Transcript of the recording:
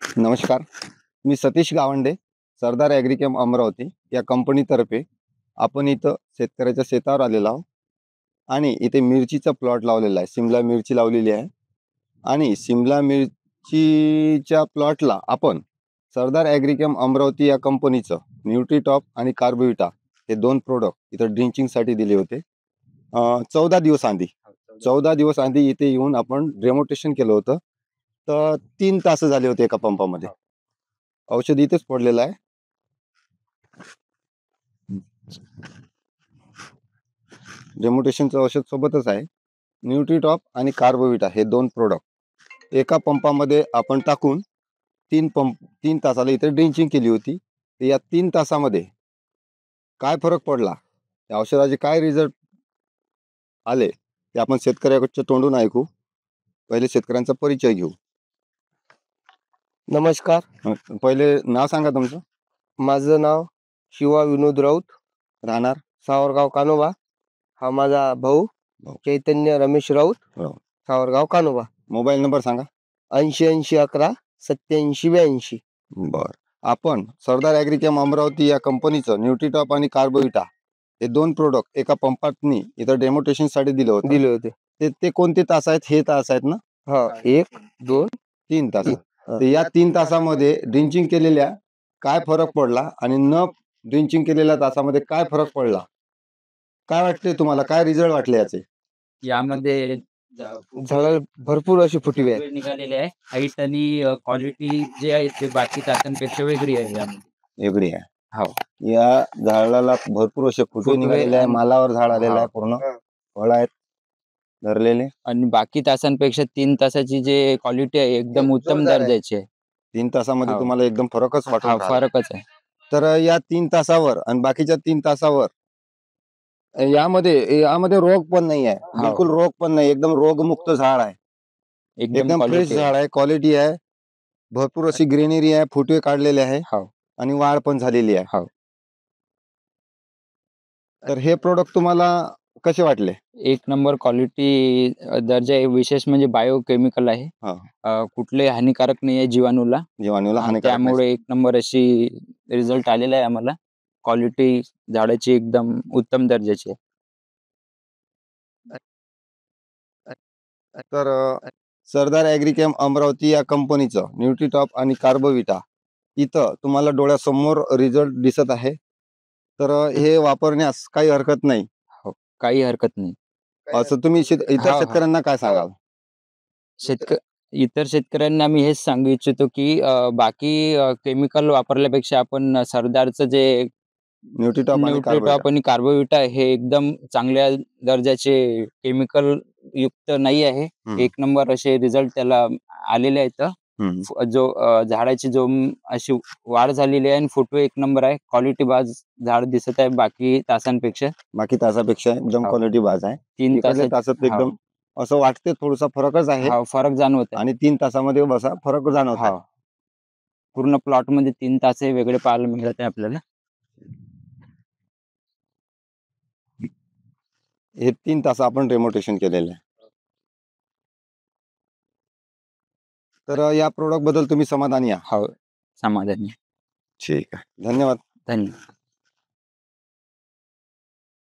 नमस्कार, मी सतीश गावंडे, सरदार ॲग्रीकेम अमरावती या कंपनीतर्फे आपण इथं शेतकऱ्याच्या शेतावर आलेलो आहोत आणि इथे मिरचीचा प्लॉट लावलेला आहे. सिमला मिरची लावलेली आहे आणि सिमला मिरचीच्या प्लॉटला आपण सरदार ॲग्रीकेम अमरावती या कंपनीचं न्यूट्रीटॉप आणि कार्बोविटा हे 2 प्रोडक्ट इथं ड्रिंचिंगसाठी दिले होते. 14 दिवस आधी 14 दिवस आधी इथे येऊन आपण डेमोन्स्ट्रेशन केलं होतं. तर 3 तास झाले होते एका पंपामध्ये. औषध इथेच पडलेलं आहे. डेमोन्स्ट्रेशनचं औषध सोबतच आहे. न्यूट्रीटॉप आणि कार्बोविटा हे 2 प्रोडक्ट एका पंपामध्ये आपण टाकून 3 तासाला इथे ड्रिंचिंग केली होती. तर या 3 तासामध्ये काय फरक पडला, या औषधाचे काय रिझल्ट आले, ते आपण शेतकऱ्याच्या तोंडून ऐकू. पहिले शेतकऱ्यांचा परिचय घेऊ. नमस्कार, पहिले नाव सांगा तुमचं. माझं नाव शिवा विनोद राऊत, राहणार सावरगाव कानोबा. हा माझा भाऊ चैतन्य रमेश राऊत, सावरगाव कानोबा. मोबाईल नंबर सांगा. 80 11 87 82. बर, आपण सरदार ॲग्रीकेम अमरावती या कंपनीचं न्यूट्रीटॉप आणि कार्बोविटा हे 2 प्रोडक्ट एका पंपातनी इथं डेमोन्स्ट्रेशनसाठी दिले होते. ते कोणते तास आहेत? हे तास आहेत ना? हा, 1 2 3 तास. तर या 3 तासामध्ये ड्रिंचिंग केलेल्या काय फरक पडला आणि न ड्रिंचिंग केलेल्या तासामध्ये काय फरक पडला? काय वाटते तुम्हाला? काय रिझल्ट वाटले याचे? यामध्ये झाडाला भरपूर अशी फुटवे आहेत. निघालेले आहे. हाईट आणि क्वालिटी जे आहे ते बाकी तासांपेक्षा वेगळी आहे यामध्ये. वेगळी आहे. हो. या झाडाला भरपूर असे फुटवे निघालेले आहे. मालावर झाड आलेलं आहे, पूर्ण फळ आहेत धरलेले. आणि बाकी तासांपेक्षा 3 तासाची जे क्वालिटी आहे एकदम उत्तम दर्जाची आहे. 3 तासामध्ये हो. तुम्हाला एकदम फरकच वाटून राहिला. फरकच आहे. तर या 3 तासावर आणि बाकीच्या 3 तासावर यामध्ये रोग पण नाही आहे. बिलकुल रोग पण नाही. एकदम रोगमुक्त झाड आहे. एकदम फ्रेश झाड आहे. क्वालिटी आहे. भरपूर अशी ग्रीनरी आहे. फुटवे काढलेले आहे आणि वाढ पण झालेली आहे. तर हे प्रोडक्ट तुम्हाला कसे वाटले? एक नंबर क्वालिटी दर्जा आहे. विशेष म्हणजे बायोकेमिकल आहे. कुठले हानिकारक नाही आहे जीवाणूला. हानिकारक त्यामुळे एक नंबर अशी रिझल्ट आलेला आहे आम्हाला. क्वालिटी झाडाची एकदम उत्तम दर्जाची आहे. तर सरदार ॲग्रीकेम अमरावती या कंपनीचं न्यूट्रीटॉप आणि कार्बोविटा इथं तुम्हाला डोळ्यासमोर रिझल्ट दिसत आहे. तर हे वापरण्यास काही हरकत नाही. काही हरकत नाही. असं तुम्ही इतर शेतकऱ्यांना काय सांगाल? इतर शेतकऱ्यांना मी हेच सांगू इच्छितो की बाकी केमिकल वापरल्यापेक्षा आपण सरदारचं जे न्यूट्रीटॉप आणि कार्बोविटा हे एकदम चांगल्या दर्जाचे केमिकल युक्त नाही आहे. एक नंबर असे रिझल्ट त्याला आलेले आहेत. जो झाडाची जो अशी वाढ झालेली आहे आणि फुटवे एक नंबर आहे. क्वालिटी बाज झाड दिसत आहे बाकी तासांपेक्षा एकदम क्वालिटी बाज आहे. 3 तासात एकदम असं वाटते थोडासा फरकच आहे. फरक जाणवत आहे आणि 3 तासामध्ये बसा फरक जाणवत आहे. पूर्ण प्लॉट मध्ये 3 तास वेगळे पाहायला मिळत आहे आपल्याला. हे 3 तास आपण डेमोन्स्ट्रेशन केलेलं आहे. तर या प्रोडक्ट बद्दल तुम्ही समाधानी आहात? हो, समाधानी. ठीक आहे. धन्यवाद.